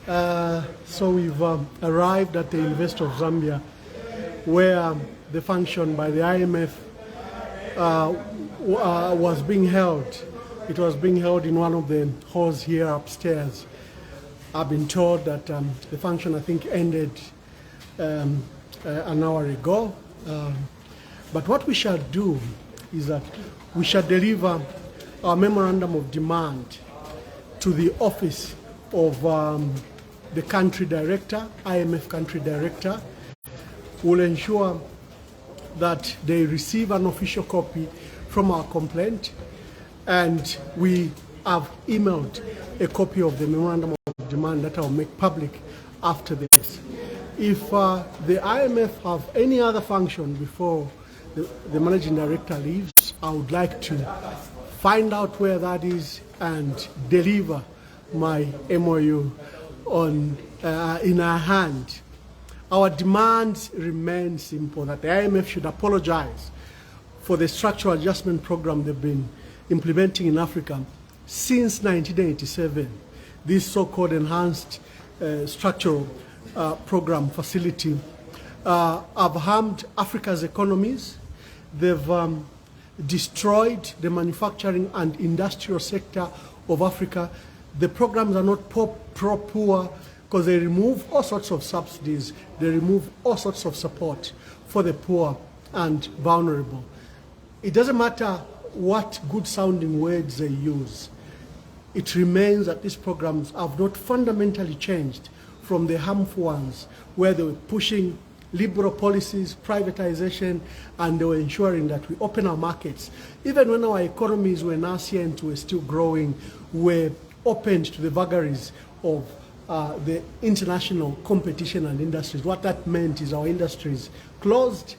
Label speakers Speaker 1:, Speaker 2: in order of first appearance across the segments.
Speaker 1: So we've arrived at the University of Zambia, where the function by the IMF was being held. It was being held in one of the halls here upstairs. I've been told that the function, I think, ended an hour ago. But what we shall do is that we shall deliver our Memorandum of Demand to the office of the country director, IMF country director. We'll ensure that they receive an official copy from our complaint, and we have emailed a copy of the Memorandum of Demand that I'll make public after this. If the IMF have any other function before the managing director leaves, I would like to find out where that is and deliver my MOU in our hand. Our demands remain simple, that the IMF should apologize for the structural adjustment program they've been implementing in Africa since 1987. This so-called enhanced structural program facility have harmed Africa's economies. They've destroyed the manufacturing and industrial sector of Africa. The programs are not pro-poor because they remove all sorts of subsidies. They remove all sorts of support for the poor and vulnerable. It doesn't matter what good-sounding words they use. It remains that these programs have not fundamentally changed from the harmful ones, where they were pushing liberal policies, privatization, and they were ensuring that we open our markets. Even when our economies were nascent, were still growing, were opened to the vagaries of the international competition and industries. What that meant is our industries closed,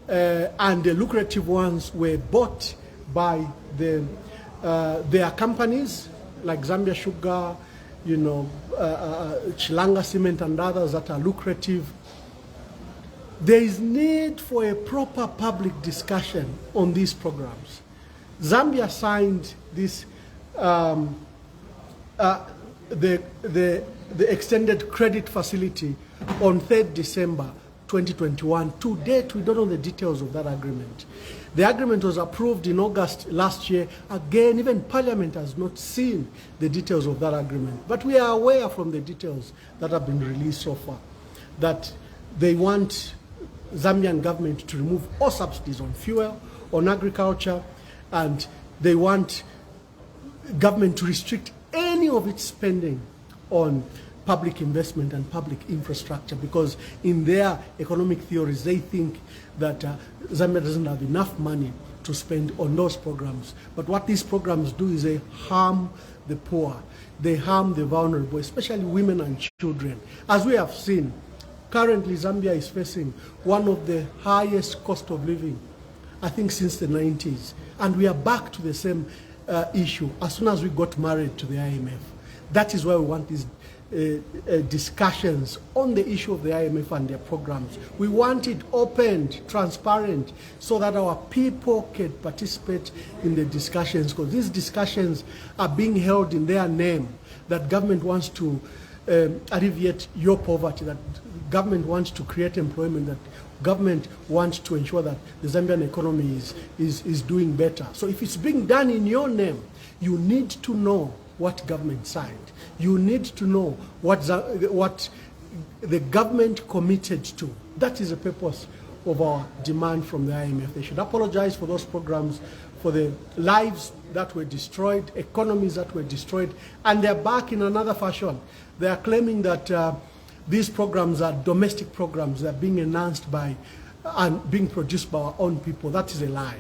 Speaker 1: and the lucrative ones were bought by their companies, like Zambia Sugar, Chilanga Cement and others that are lucrative. There is need for a proper public discussion on these programs. Zambia signed this, the extended credit facility on 3rd December 2021. To date, we don't know the details of that agreement. The agreement was approved in August last year. Again, even Parliament has not seen the details of that agreement. But we are aware from the details that have been released so far that they want Zambian government to remove all subsidies on fuel, on agriculture, and they want government to restrict any of its spending on public investment and public infrastructure, because in their economic theories, they think that Zambia doesn't have enough money to spend on those programs. But what these programs do is they harm the poor, they harm the vulnerable, especially women and children. As we have seen, currently Zambia is facing one of the highest cost of living, I think, since the 90s. And we are back to the same issue as soon as we got married to the IMF. That is why we want these discussions on the issue of the IMF and their programs. We want it opened, transparent, so that our people can participate in the discussions, because these discussions are being held in their name, that government wants to alleviate your poverty, that government wants to create employment, that government wants to ensure that the Zambian economy is doing better. So if it's being done in your name, you need to know what government signed. You need to know what the government committed to. That is the purpose of our demand from the IMF. They should apologize for those programs, for the lives that were destroyed, economies that were destroyed, and they're back in another fashion. They are claiming that these programs are domestic programs. They're being enhanced by and being produced by our own people. That is a lie.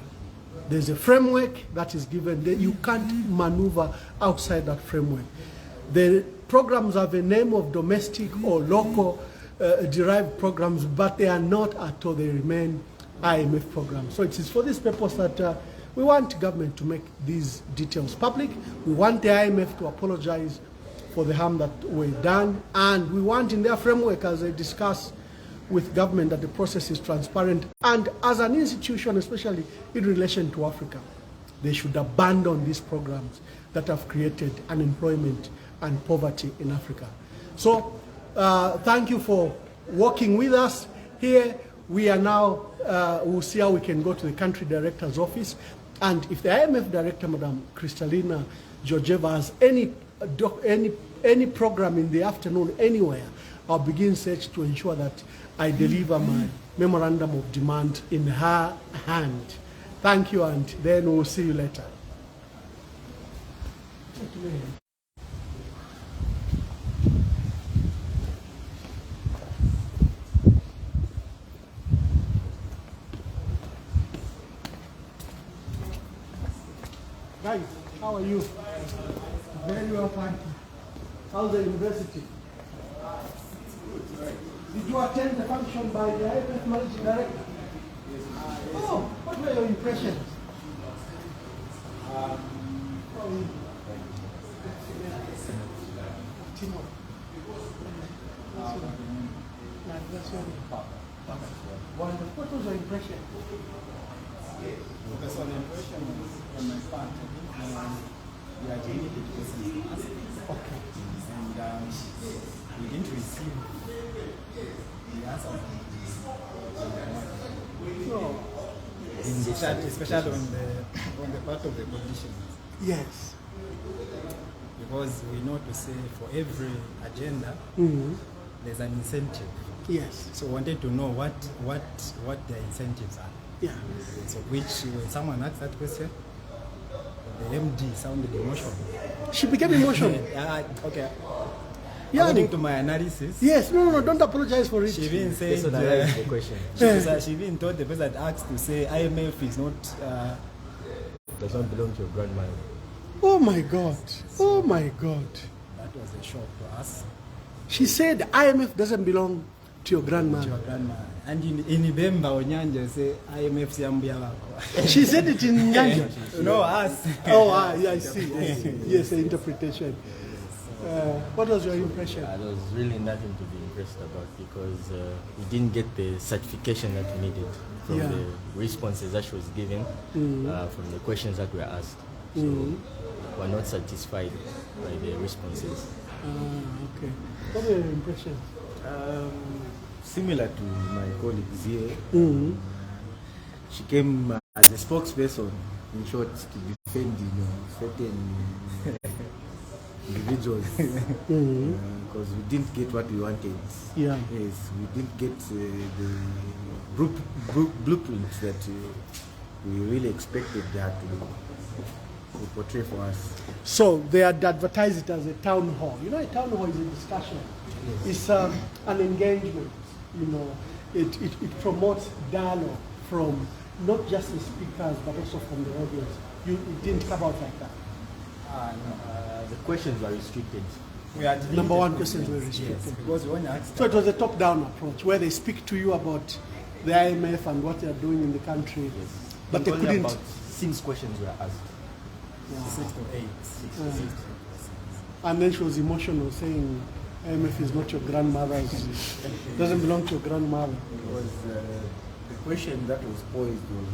Speaker 1: There's a framework that is given. You can't maneuver outside that framework. The programs have a name of domestic or local derived programs, but they are not at all. They remain IMF programs. So it is for this purpose that we want government to make these details public. We want the IMF to apologize for the harm that were done, and we want in their framework, as they discuss with government, that the process is transparent, and as an institution, especially in relation to Africa, they should abandon these programs that have created unemployment and poverty in Africa. So thank you for working with us here. We are now, we'll see how we can go to the country director's office. And if the IMF director, Madam Kristalina Georgieva, has any program in the afternoon anywhere, I'll begin search to ensure that I deliver my memorandum of demand in her hand. Thank you, and then we'll see you later. Guys, how are you? Very well, thank you. How's the university? Did you attend the function by the IMF Managing Director? Oh, what were your impressions? Timo. Wonderful. What was your impression?
Speaker 2: Because on the impression from my part, we are genuinely the questions asked.
Speaker 1: Okay.
Speaker 2: And we didn't receive the answer.
Speaker 1: No.
Speaker 2: Especially on the part of the conditions.
Speaker 1: Yes.
Speaker 2: Because we know to say for every agenda, there's an incentive.
Speaker 1: Yes.
Speaker 2: So we wanted to know what their incentives are.
Speaker 1: Yeah.
Speaker 2: So which, when someone asked that question, the MD sounded emotional.
Speaker 1: She became emotional.
Speaker 2: Okay.
Speaker 1: Yeah.
Speaker 2: According to my analysis.
Speaker 1: Yes. No. Don't apologize for it.
Speaker 2: She even said.
Speaker 3: The question.
Speaker 2: She even told the person that asked to say IMF is not.
Speaker 3: Does not belong to your grandmother.
Speaker 1: Oh my God. Oh my God.
Speaker 2: That was a shock to us.
Speaker 1: She said IMF doesn't belong to your grandmother.
Speaker 2: To your grandma. And in Ibemba Onyanja say IMF Zambia.
Speaker 1: She said it in Nyanja.
Speaker 2: No, us.
Speaker 1: Oh, yeah, I see. Yes, the interpretation. What was your impression?
Speaker 3: There was really nothing to be impressed about because we didn't get the certification that we needed from the responses that she was giving, from the questions that were asked. So we're not satisfied by the responses.
Speaker 1: Okay. What were your impressions?
Speaker 4: Similar to my colleagues here, she came as a spokesperson, in short, to defend certain individuals because we didn't get what we wanted.
Speaker 1: Yeah.
Speaker 4: Yes, we didn't get the blueprints that we really expected her to portray for us.
Speaker 1: So they had advertised it as a town hall. You know, a town hall is a discussion. It's an engagement. You know, it promotes dialogue from not just the speakers but also from the audience. It didn't come out like that.
Speaker 3: The questions were restricted.
Speaker 1: Number one, questions were restricted.
Speaker 2: Yes, because when I asked
Speaker 1: So it was a top-down approach where they speak to you about the IMF and what they are doing in the country,
Speaker 3: Yes.
Speaker 1: but they
Speaker 3: Only
Speaker 1: couldn't.
Speaker 3: about 6 questions were asked.
Speaker 2: 6 to 8.
Speaker 1: And then she was emotional, saying IMF is not your grandmother. It doesn't belong to your grandmother.
Speaker 4: Because the question that was posed was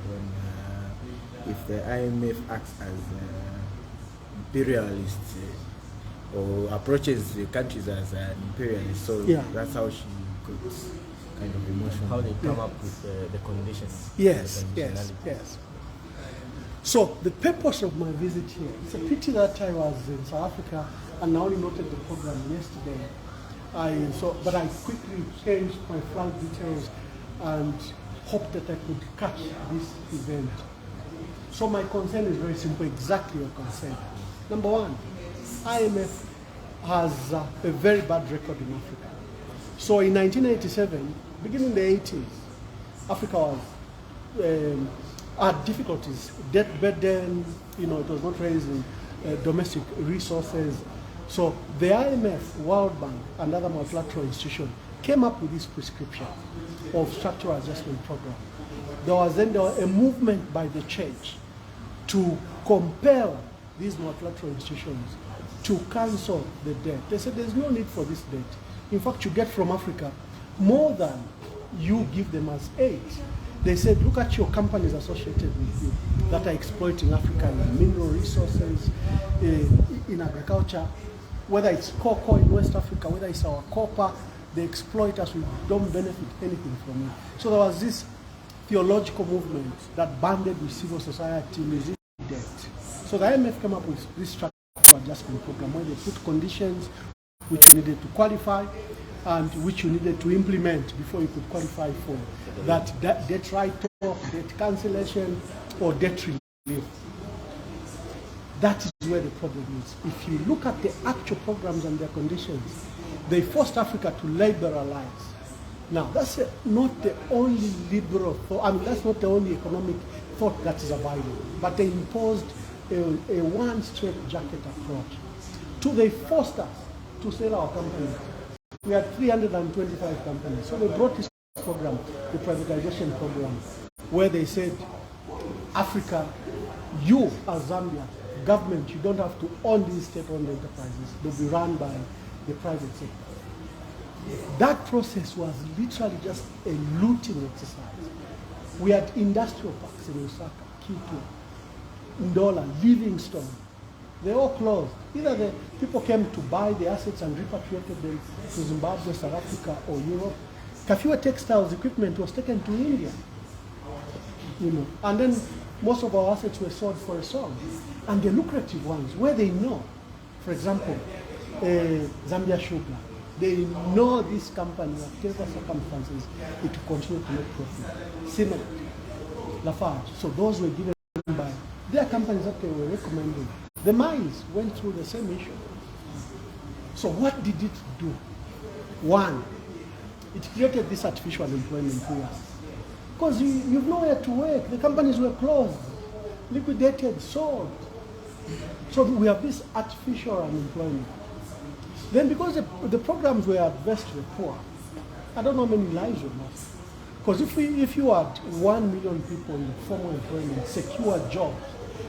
Speaker 4: when if the IMF acts as imperialist or approaches the countries as an imperialist. So that's how she got kind of emotional.
Speaker 3: How they come up with the conditions.
Speaker 1: Yes,
Speaker 3: the
Speaker 1: yes,
Speaker 3: conditionality.
Speaker 1: yes. So the purpose of my visit here, it's a pity that I was in South Africa and I only noted the program yesterday. But I quickly changed my flight details and hoped that I could catch this event. So my concern is very simple, exactly your concern. Number one, IMF has a very bad record in Africa. So in 1987, beginning in the 80s, Africa was had difficulties, debt burden, it was not raising domestic resources. So the IMF, World Bank, and other multilateral institutions came up with this prescription of structural adjustment program. There was then a movement by the church to compel these multilateral institutions to cancel the debt. They said there's no need for this debt. In fact, you get from Africa more than you give them as aid. They said, look at your companies associated with you that are exploiting Africa in mineral resources, in agriculture. whether it's cocoa in West Africa, whether it's our copper, they exploit us, we don't benefit anything from it. So there was this theological movement that banded with civil society, music debt. So the IMF came up with this structural adjustment program where they put conditions which you needed to qualify and which you needed to implement before you could qualify for that debt write-off, debt cancellation, or debt relief. That is where the problem is. If you look at the actual programs and their conditions, they forced Africa to liberalize. Now, that's not the only liberal thought, I mean, that's not the only economic thought that is available, but they imposed a one straight-jacket approach. They forced us to sell our companies. We had 325 companies. So they brought this program, the privatization program, where they said, Africa, you as Zambia, government, you don't have to own these state-owned enterprises. They'll be run by the private sector. That process was literally just a looting exercise. We had industrial parks in Osaka, Quito, Ndola, Livingstone. They all closed. Either the people came to buy the assets and repatriated them to Zimbabwe, South Africa, or Europe. Kafua Textiles equipment was taken to India. And then most of our assets were sold for a song. And the lucrative ones, where they know, for example, Zambia Sugar, they know this company, whatever circumstances, it will continue to make profit. Cement, Lafarge. So those were given by their companies that they were recommending. The mines went through the same issue. So what did it do? One, it created this artificial unemployment here. Because you've nowhere to work. The companies were closed, liquidated, sold. So we have this artificial unemployment. Then because the programs were adverse to the poor, I don't know how many lives were lost. Because if you had 1 million people in formal employment, secure jobs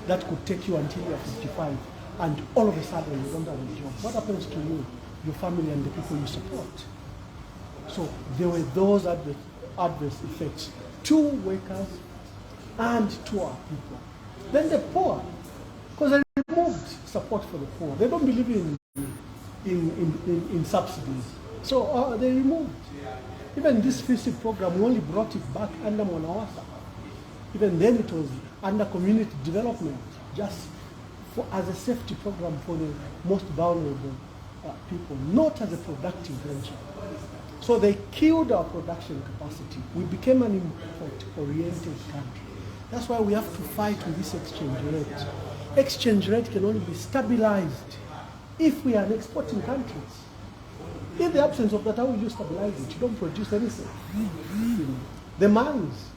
Speaker 1: that could take you until you're 55, and all of a sudden you don't have a job, what happens to you, your family, and the people you support? So there were those adverse effects to workers and to our people. Then the poor, because they removed support for the poor. They don't believe in subsidies. So they removed. Even this FISIP program, we only brought it back under Monawasa. Even then it was under community development, just as a safety program for the most vulnerable people, not as a productive venture. So they killed our production capacity. We became an import-oriented country. That's why we have to fight with this exchange rate. Exchange rate can only be stabilized if we are an exporting countries. In the absence of that, how will you stabilize it? You don't produce anything. The mines,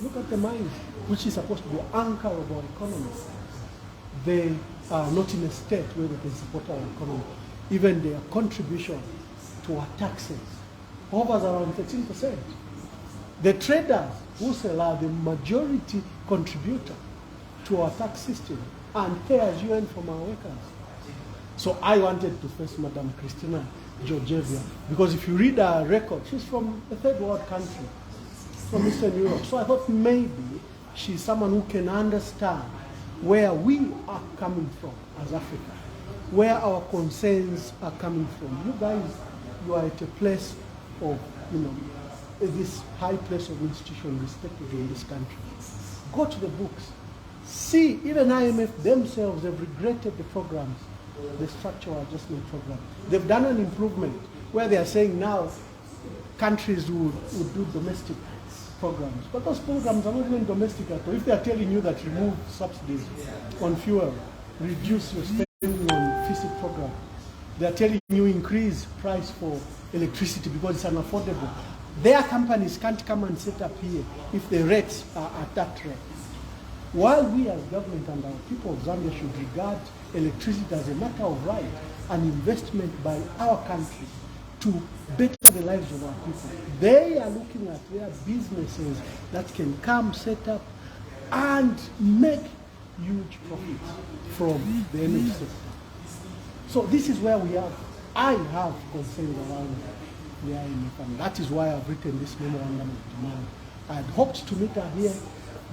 Speaker 1: look at the mines, which is supposed to be the anchor of our economy. They are not in a state where they can support our economy. Even their contribution to our taxes hovers around 13%. The traders who sell are the majority contributor to our tax system and pay as you earn from our workers. So I wanted to face Madam Kristalina Georgieva, because if you read her record, she's from a third world country, from Eastern Europe. So I thought maybe she's someone who can understand where we are coming from as Africa, where our concerns are coming from. You guys, you are at a place of, this high place of institution respected in this country. Go to the books. See, even IMF themselves have regretted the programs, the structural adjustment program. They've done an improvement where they are saying now countries would do domestic programs. But those programs are not even domestic at all. If they are telling you that remove subsidies on fuel, reduce your spending on FISIP program, they are telling you increase price for electricity because it's unaffordable. Their companies can't come and set up here if the rates are at that rate. While we as government and our people of Zambia should regard electricity as a matter of right, an investment by our country to better the lives of our people, they are looking at their businesses that can come, set up, and make huge profits from the energy sector. So this is where I have concerns around the IMF, and that is why I've written this memorandum of demand. I had hoped to meet her here,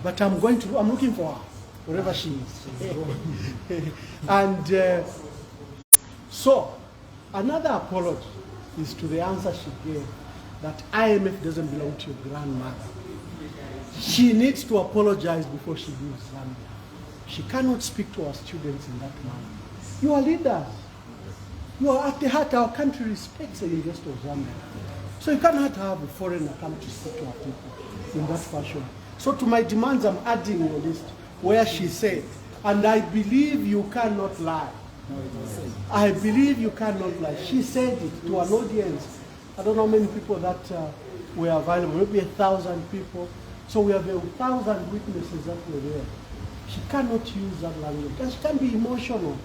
Speaker 1: but I'm looking for her, wherever she is. And so Another apology is to the answer she gave that IMF doesn't belong to your grandmother. She needs to apologize before she leaves Zambia. She cannot speak to our students in that manner. You are leaders. You are at the heart. Our country respects the University of Zambia. So you cannot have a foreigner come to speak to our people in that fashion. So to my demands, I'm adding your list where she said, and I believe you cannot lie. I believe you cannot lie. She said it to an audience. I don't know how many people that were available, maybe 1,000 people. So we have 1,000 witnesses that were there. She cannot use that language. And she can be emotional.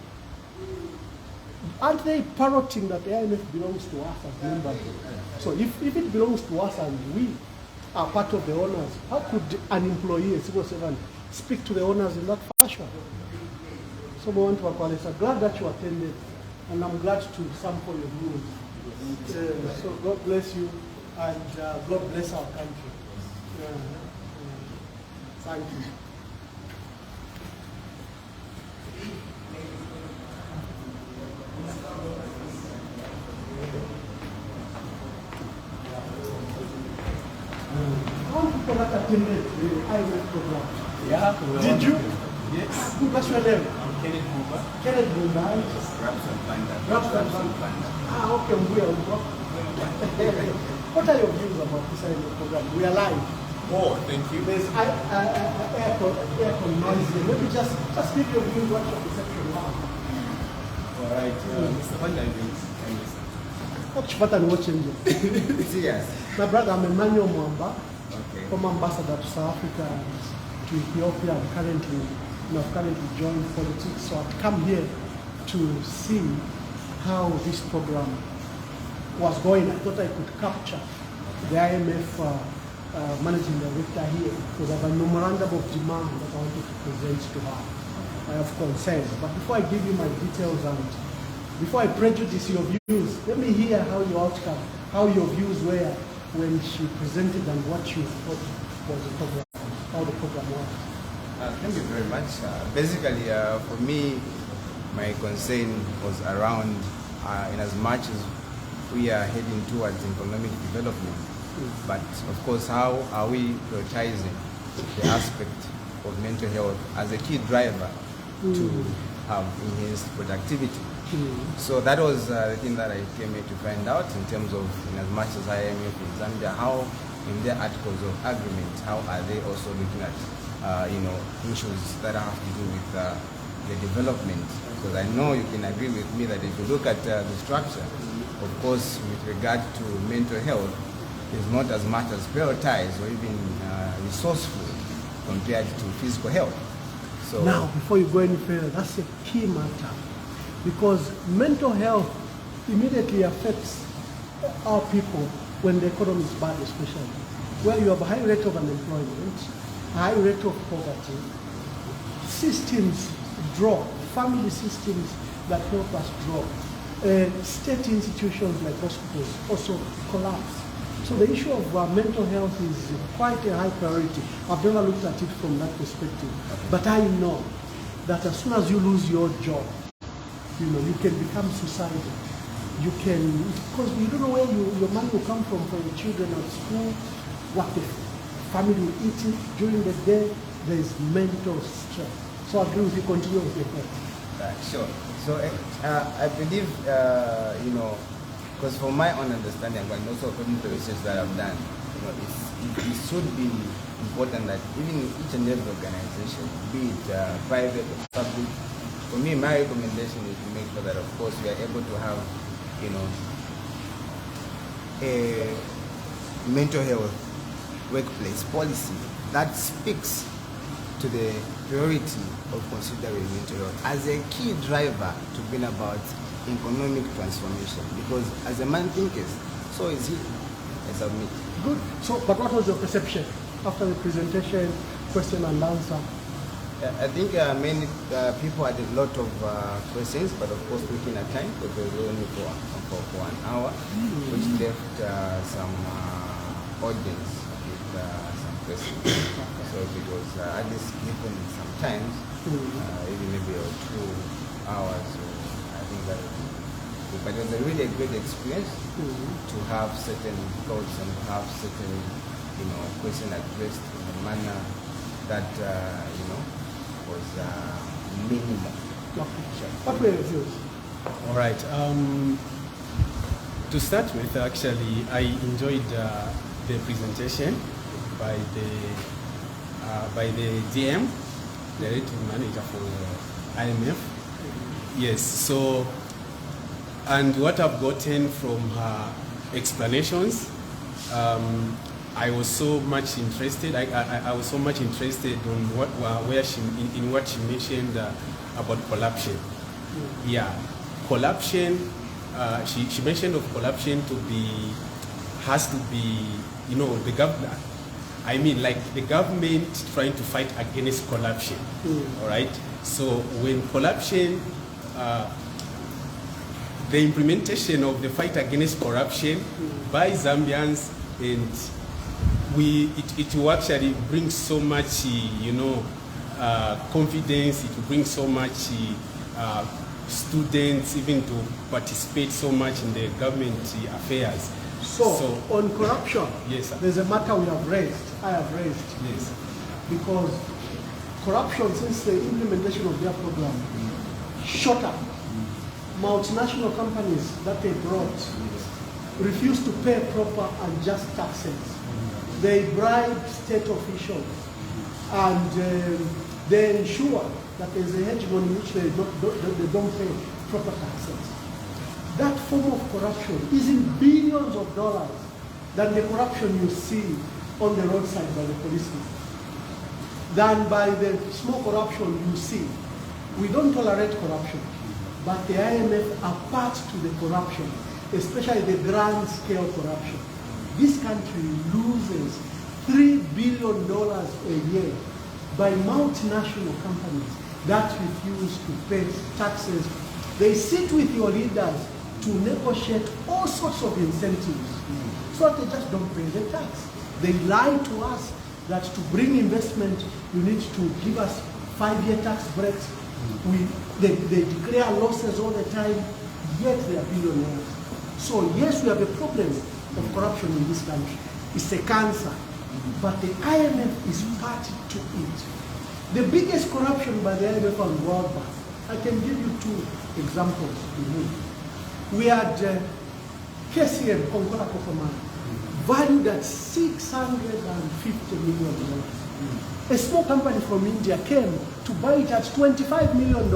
Speaker 1: Aren't they parroting that the IMF belongs to us as members? So if it belongs to us and we are part of the owners, how could an employee, a civil servant, speak to the owners in that fashion? So we want to apologize. I'm glad that you attended, and I'm glad to sample your views. So God bless you, and God bless our country. Thank you. How many people that attended the IMF program?
Speaker 5: Yeah.
Speaker 1: Did you?
Speaker 5: Yes.
Speaker 1: What's your name?
Speaker 5: I'm Kenneth Muba.
Speaker 1: Kenneth Mumbai.
Speaker 5: Rapson Panda.
Speaker 1: Okay, we are. What are your views about this IMF program? We are live.
Speaker 5: Oh, thank you.
Speaker 1: There's aircon noise here. Maybe just give your views, what your perception was.
Speaker 5: All right. Mr. Panda, I think I'm listening.
Speaker 1: What's better watching you?
Speaker 5: Yes.
Speaker 1: My brother, I'm Emmanuel Mwamba,
Speaker 5: Okay.
Speaker 1: former ambassador to South Africa and to Ethiopia. I've currently joined politics, so I've come here to see how this program was going. I thought I could capture the IMF managing director here because I have a memorandum of demand that I wanted to present to her. I have concerns. But before I give you my details and before I prejudice your views, let me hear how your views were when she presented and what you thought was the program, how the program was.
Speaker 5: Thank you very much. Basically, for me, my concern was around, in as much as we are heading towards economic development, but of course, how are we prioritizing the aspect of mental health as a key driver to have enhanced productivity? So that was the thing that I came here to find out in terms of, in as much as IMF in Zambia, how in their articles of agreement, how are they also looking at issues that have to do with the development? Because I know you can agree with me that if you look at the structure, of course, with regard to mental health, is not as much as prioritized or even resourceful compared to physical health. So
Speaker 1: now, before you go any further, that's a key matter because mental health immediately affects our people when the economy is bad, especially where you have a high rate of unemployment, high rate of poverty, systems drop, family systems that help us drop, state institutions like hospitals also collapse. So the issue of mental health is quite a high priority. I've never looked at it from that perspective. But I know that as soon as you lose your job, you can become suicidal. You can, because you don't know where your money will come from for your children at school, what the family will eat it during the day. There is mental stress. So I agree with you, continue with your point.
Speaker 5: Sure. So I believe, because from my own understanding, and also according to the research that I've done, it should be important that even each and every organization, be it private or public, for me, my recommendation is to make sure that, of course, we are able to have, a mental health workplace policy that speaks to the priority of considering mental health as a key driver to bring about economic transformation. Because as a man thinketh, so is he. I submit.
Speaker 1: Good. So, but what was your perception after the presentation, question and answer?
Speaker 5: I think many people had a lot of questions, but of course looking at time, because we were only for 1 hour, which left some audience with some questions. So if it was at least given sometimes, even maybe 2 hours, so I think that would be But it was a really great experience to have certain thoughts and have certain, questions addressed in a manner that, was minimal.
Speaker 1: What were your views?
Speaker 2: All right. To start with, actually, I enjoyed the presentation by the DM, Director Manager for IMF. Yes. So, and what I've gotten from her explanations, I was so much interested. I was so much interested in what she mentioned about corruption. Yeah, corruption. She mentioned of corruption has to be, the government. I mean, like the government trying to fight against corruption. All right. So when corruption, the implementation of the fight against corruption by Zambians, and it will actually bring so much, confidence. It will bring so much students even to participate so much in the government affairs.
Speaker 1: So on corruption,
Speaker 2: yes, sir.
Speaker 1: There's a matter I have raised.
Speaker 2: Yes.
Speaker 1: Because corruption, since the implementation of their program, shot up. Multinational companies that they brought refused to pay proper and just taxes. They bribed state officials, and they ensure that there's a hegemony in which they don't pay proper taxes. That form of corruption is in billions of dollars than the corruption you see on the roadside by the policemen, than by the small corruption you see. We don't tolerate corruption, but the IMF are part to the corruption, especially the grand scale corruption. This country loses $3 billion a year by multinational companies that refuse to pay taxes. They sit with your leaders to negotiate all sorts of incentives, so that they just don't pay the tax. They lie to us that to bring investment, you need to give us 5-year tax breaks. They declare losses all the time, yet they are billionaires. So yes, we have a problem of corruption in this country. It's a cancer, but the IMF is part to it. The biggest corruption by the IMF and World Bank, I can give you 2 examples. We had KCM, Kongola Kokomana, valued at $650 million. A small company from India came to buy it at $25 million.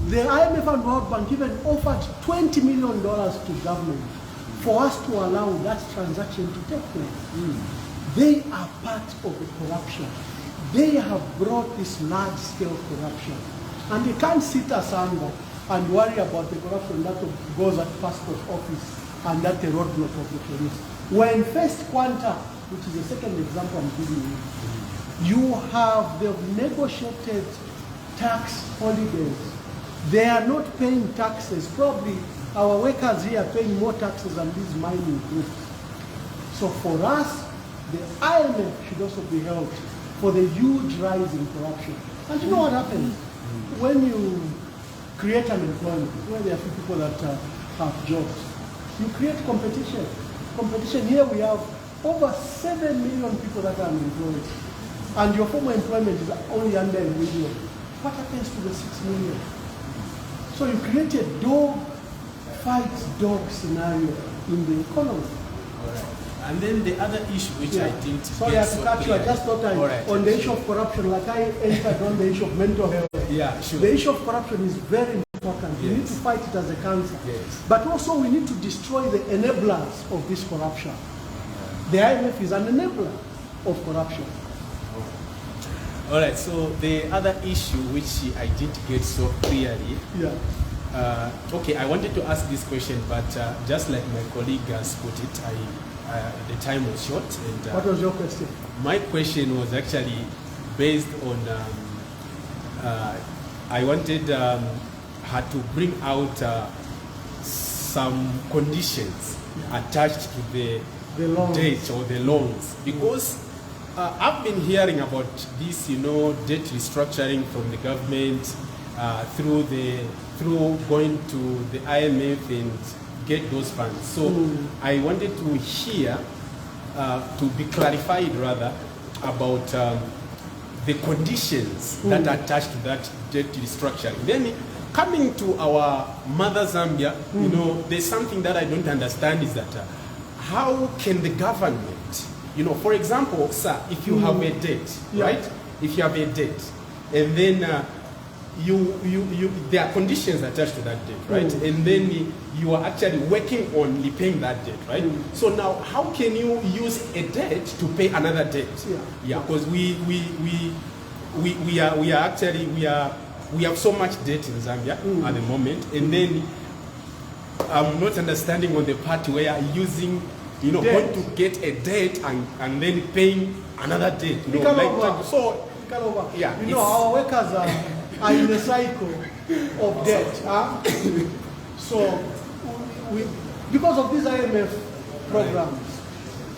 Speaker 1: The IMF and World Bank even offered $20 million to government for us to allow that transaction to take place. They are part of the corruption. They have brought this large-scale corruption. And you can't sit aside and worry about the corruption that goes at passport office and at the roadblock of the police. When First Quanta, which is the second example I'm giving you, they've negotiated tax holidays. They are not paying taxes. Probably our workers here are paying more taxes than these mining groups. So for us, the IMF should also be held for the huge rise in corruption. And you know what happens? When you create an employment, where there are few people that have jobs, you create competition. Competition, here we have over 7 million people that are unemployed. And your former employment is only under a million. What happens to the 6 million? So you create a dog fights dog scenario in the economy.
Speaker 2: And then the other issue which I didn't
Speaker 1: Sorry, I cut you. I just thought on the issue of corruption, like I entered on the issue of mental health.
Speaker 2: Yeah, sure.
Speaker 1: The issue of corruption is very important. We need to fight it as a cancer.
Speaker 2: Yes.
Speaker 1: But also we need to destroy the enablers of this corruption. The IMF is an enabler of corruption.
Speaker 2: All right, so the other issue which I didn't get so clearly, okay, I wanted to ask this question, but just like my colleague has put it, the time was short. And,
Speaker 1: what was your question?
Speaker 2: My question was actually based on, I wanted her to bring out some conditions attached to the debt or the loans, because I've been hearing about this, debt restructuring from the government through the through going to the IMF and get those funds. So I wanted to hear, to be clarified rather, about the conditions that are attached to that debt restructuring. Then coming to our mother Zambia, you know, there's something that I don't understand is that how can the government, you know, for example, sir, if you have a debt, right? If you have a debt, and then there are conditions attached to that debt, right? And then you are actually working on repaying that debt, right? So now, how can you use a debt to pay another debt? Yeah, because we have so much debt in Zambia at the moment, and then I'm not understanding on the part where using, you know, going to get a debt and then paying another debt. You know, yeah,
Speaker 1: you know, our workers are in a cycle of debt. So, because of these IMF programs,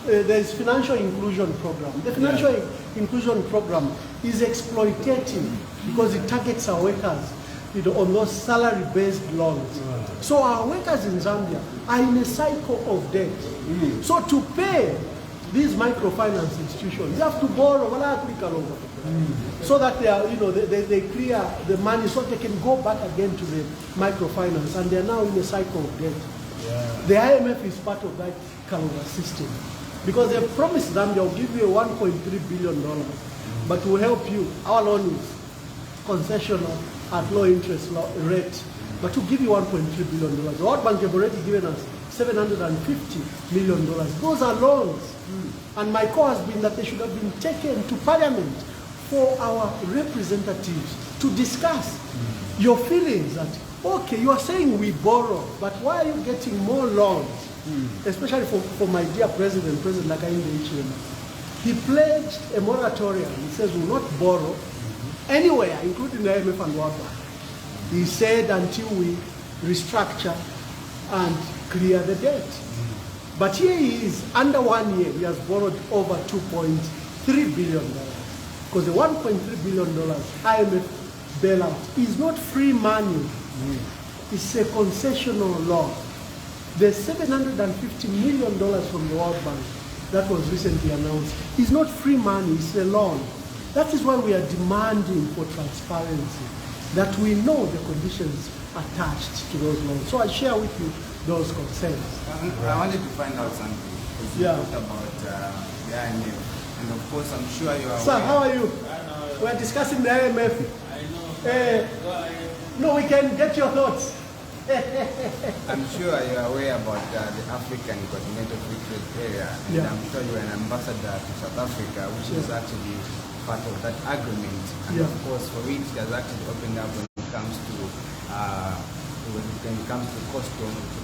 Speaker 1: there is financial inclusion program. The financial inclusion program is exploitative because it targets our workers, you know, on those salary-based loans. So our workers in Zambia are in a cycle of debt. So to pay these microfinance institutions, you have to borrow so that they are, you know, they clear the money so they can go back again to the microfinance, and they are now in a cycle of debt. The IMF is part of that Kalonga system because they have promised Zambia will give you $1.3 billion, but will help you. Our loan is concessional at low interest rate, but to give you $1.3 billion. The World Bank have already given us $750 million. Those are loans. And my call has been that they should have been taken to Parliament for our representatives to discuss your feelings that, okay, you are saying we borrow, but why are you getting more loans? Especially for my dear President Lakainde Hichilema. He pledged a moratorium. He says we will not borrow anywhere, including the IMF and World Bank. He said until we restructure and clear the debt. But here he is, under 1 year, he has borrowed over $2.3 billion. Because the $1.3 billion IMF bailout is not free money. It's a concessional loan. The $750 million from the World Bank that was recently announced is not free money, it's a loan. That is why we are demanding for transparency, that we know the conditions attached to those loans. So I share with you those concerns.
Speaker 5: I wanted to find out something. Because you talked about the IMF. And of course, I'm sure you are.
Speaker 1: Sir, how are you? We're discussing the IMF.
Speaker 5: I know.
Speaker 1: No, we can get your thoughts.
Speaker 5: I'm sure you are aware about the African Continental Free Trade Area. And I'm sure you are an ambassador to South Africa, which is actually part of that agreement. And of course, for it has actually opened up when it comes to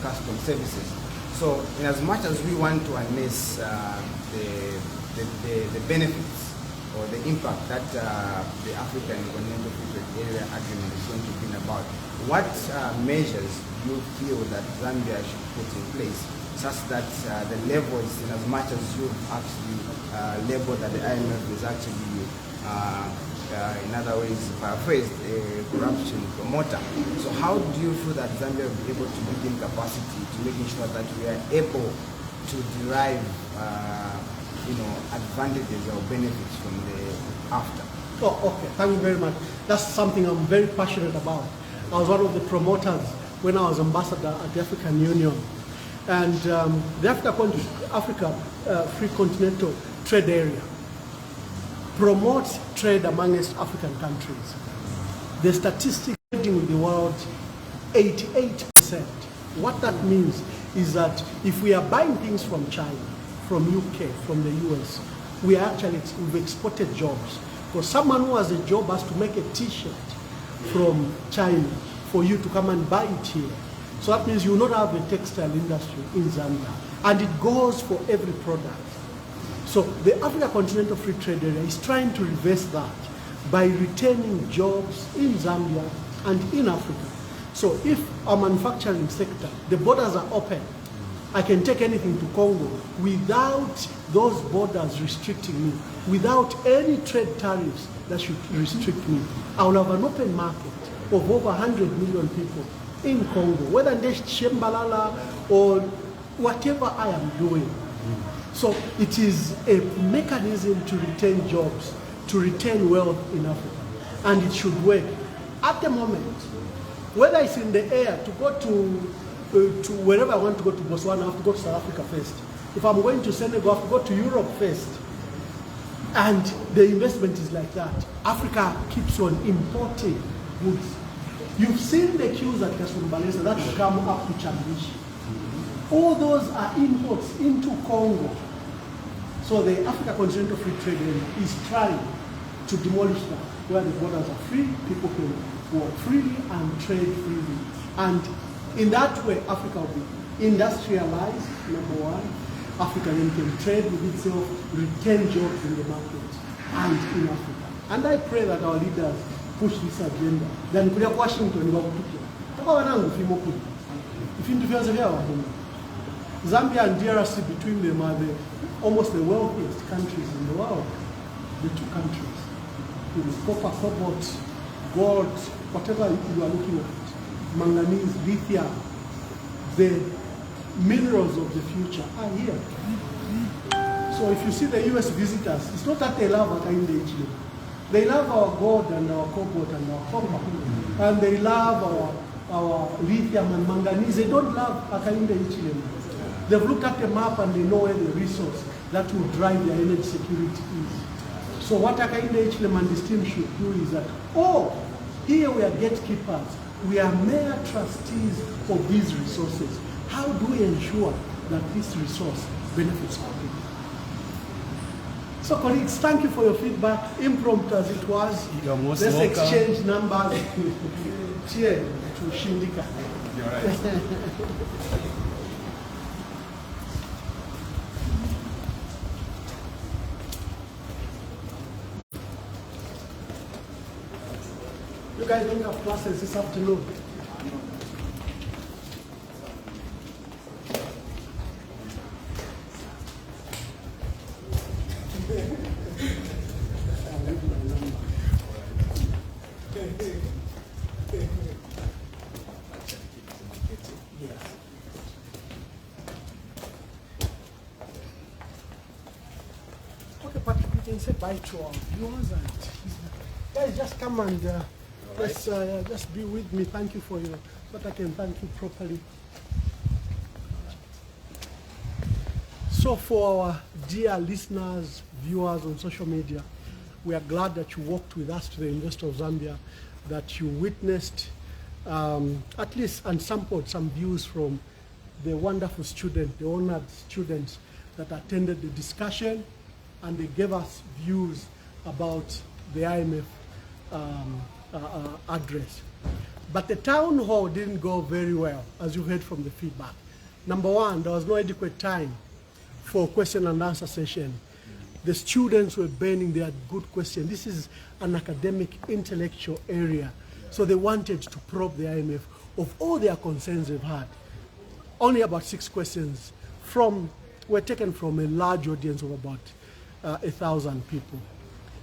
Speaker 5: custom services. So, in as much as we want to harness the benefits or the impact that the African Continental Free Trade Area Agreement is going to bring about, what measures do you feel that Zambia should put in place such that the levels, in as much as you've actually labeled that the IMF is actually in other ways, paraphrased, a corruption promoter. So how do you feel that Zambia will be able to build in capacity to making sure that we are able to derive, advantages or benefits from the after?
Speaker 1: Oh, okay. Thank you very much. That's something I'm very passionate about. I was one of the promoters when I was ambassador at the African Union. And the Africa Free Continental Trade Area promotes trade amongst African countries. The statistics with the world, 88%. What that means is that if we are buying things from China, from UK, from the US, we've exported jobs. Because someone who has a job has to make a t-shirt from China for you to come and buy it here. So that means you will not have a textile industry in Zambia. And it goes for every product. So the Africa Continental Free Trade Area is trying to reverse that by retaining jobs in Zambia and in Africa. So if our manufacturing sector, the borders are open, I can take anything to Congo without those borders restricting me, without any trade tariffs that should restrict me. I will have an open market of over 100 million people in Congo, whether it's Shembalala or whatever I am doing. So it is a mechanism to retain jobs, to retain wealth in Africa, and it should work. At the moment, whether it's in the air, to go to wherever I want to go, to Botswana, I have to go to South Africa first. If I'm going to Senegal, I have to go to Europe first. And the investment is like that. Africa keeps on importing goods. You've seen the queues at Kasumbalesa that come up to Chambishi. All those are imports into Congo. So the Africa Continental Free Trade Area is trying to demolish that, where the borders are free, people can work freely and trade freely. And in that way, Africa will be industrialized, number one. Africa then can trade with itself, retain jobs in the market and in Africa. And I pray that our leaders push this agenda. Then kulia Washington wakutukia. Toka wanangu fimo kuli. Ifindu vyanze vya wahuma. Zambia and DRC, between them, are almost the wealthiest countries in the world. The two countries. With copper, cobalt, gold, whatever you are looking at, manganese, lithium, the minerals of the future are here. So if you see the US visitors, it's not that they love Akainde Ichilema. They love our gold and our cobalt and our copper. And they love our lithium and manganese. They don't love Akainde Ichilema. They've looked at the map and they know where the resource that will drive their energy security is. So what Akainde Ichilema and his team should do is that, here we are gatekeepers. We are mere trustees of these resources. How do we ensure that this resource benefits our people? So colleagues, thank you for your feedback, impromptu as it was.
Speaker 2: You're most
Speaker 1: Let's
Speaker 2: welcome.
Speaker 1: exchange numbers. Cheer to Shindika.
Speaker 2: You're right.
Speaker 1: You guys don't have classes this afternoon. Okay, Patrick, you can say bye to our viewers and guys, just come and let's just be with me. Thank you for your, so that I can thank you properly. So for our dear listeners, viewers on social media, we are glad that you walked with us to the University of Zambia, that you witnessed at least and sampled some views from the wonderful students, the honored students that attended the discussion, and they gave us views about the IMF address. But the town hall didn't go very well, as you heard from the feedback. Number one, there was no adequate time for question and answer session. The students were burning their good questions. This is an academic, intellectual area. So they wanted to probe the IMF of all their concerns they've had. Only about 6 questions were taken from a large audience of about 1,000 people.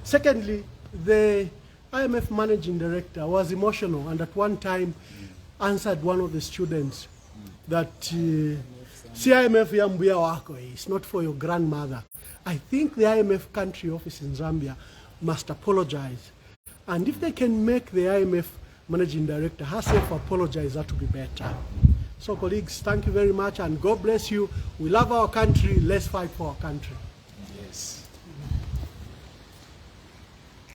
Speaker 1: Secondly, the IMF managing director was emotional and at one time answered one of the students that IMF yambuya wako, it's not for your grandmother. I think the IMF country office in Zambia must apologize. And if they can make the IMF managing director herself apologize, that would be better. So colleagues, thank you very much and God bless you. We love our country. Let's fight for our country.
Speaker 2: Yes.